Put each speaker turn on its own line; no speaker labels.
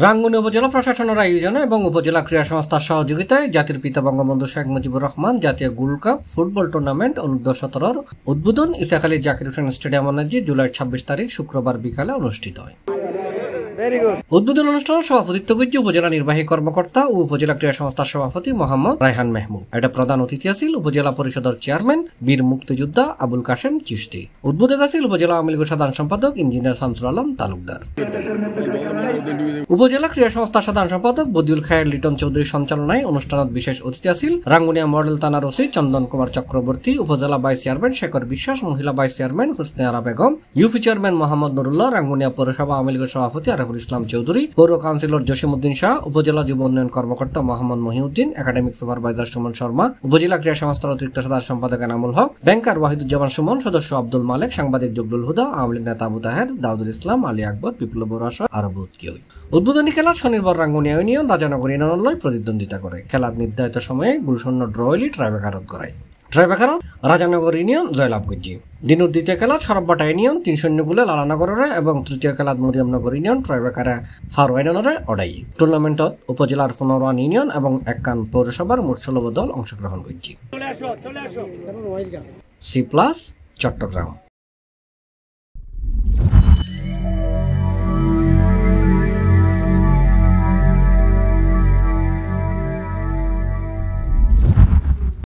রাঙ্গুনি উপজেলা প্রশাসনের আয়োজনে এবং উপজেলা ক্রীড়া সংস্থার সহযোগিতায় জাতির পিতা বঙ্গবন্ধু শেখ মুজিবুর রহমান জাতীয় গোল্ড কাপ ফুটবল টুর্নামেন্ট অনূর্ধ্ব-17 উদ্বোধন ইসাখালী জাকির হোসেন স্টেডিয়াম অনাজি জুলাই 26 তারিখ শুক্রবার বিকালে অনুষ্ঠিত হয়। উদ্বোধন অনুষ্ঠানে সভাপতিত্ব করছে উপজেলা নির্বাহী কর্মকর্তা ও উপজেলা ক্রীড়া সংস্থার সভাপতি মোহাম্মদ রায়হান মেহমুদ। এটা প্রধান অতিথি আছিল উপজেলা পরিষদের চেয়ারম্যান বীর মুক্তিযোদ্ধা আবুল কাশেম চিশতি। উদ্বোধক আছিল উপজেলা আওয়ামী লীগের সাধারণ সম্পাদক ইঞ্জিনিয়ার শামসুল আলম তালুকদার। উপজেলা ক্রীড়া সংস্থার সাধারণ সম্পাদক বদিউল খায়ের লিটন চৌধুরীর সঞ্চালনায় অনুষ্ঠানত বিশেষ অতিথি আছিল রাঙ্গুনিয়া মডেল থানার ওসি চন্দন কুমার চক্রবর্তী, উপজেলা ভাইস চেয়ারম্যান শেখর বিশ্বাস, মহিলা vice chairman Husne Ara Begum, UP chairman Mohammad Nurullah, Rangunia পৌরসভা আওয়ামী লীগের সভাপতি আরিফুল ইসলাম চৌধুরী, পৌর কাউন্সিলর জসিমউদ্দিন শাহ, উপজেলা যুব উন্নয়ন কর্মকর্তা মোহাম্মদ মহিউদ্দিন, একাডেমিক সুপারভাইজার সুমন শর্মা, উপজেলা ক্রীড়া সংস্থার অতিরিক্ত সাধারণ সম্পাদক এনামুল হক, ব্যাংকার ওয়াহিদুজ্জামান সুমন, সদস্য আব্দুল মালেক, সাংবাদিক জবলুল হুদা, আওয়ামী লীগ নেতা আবু তাহের, দাউদুল ইসলাম, আলী আকবর, বিপ্লব বড়ুয়া আরো বহুত কেউ। উদ্বোধনী খেলা শনিবার রাঙ্গুনিয়া ইউনিয়ন রাজানগর ইউনিয়ন প্রতিদ্বন্দ্বিতা করে। খেলার নির্ধারিত সময়ে গোলশূন্য ড্র হইলে ট্রাইব্রেকারত করায়। ট্রাইব্রেকারত রাজানগর ইউনিয়ন জয়লাভ করছে। দিনের দ্বিতীয় খেলাত সরববাটা ইউনিয়ন 3-0 গোলে লালানগরের এবং তৃতীয় খেলাত মরিয়মনগর ইউনিয়ন ট্রাইব্রেকারে ফারওয়াইনরে অড়াই। টুর্নামেন্টত উপজেলার 15 ইউনিয়ন এবং একান পৌরসভার মোট 16 দল অংশগ্রহণ করছে। C+ চট্টগ্রাম।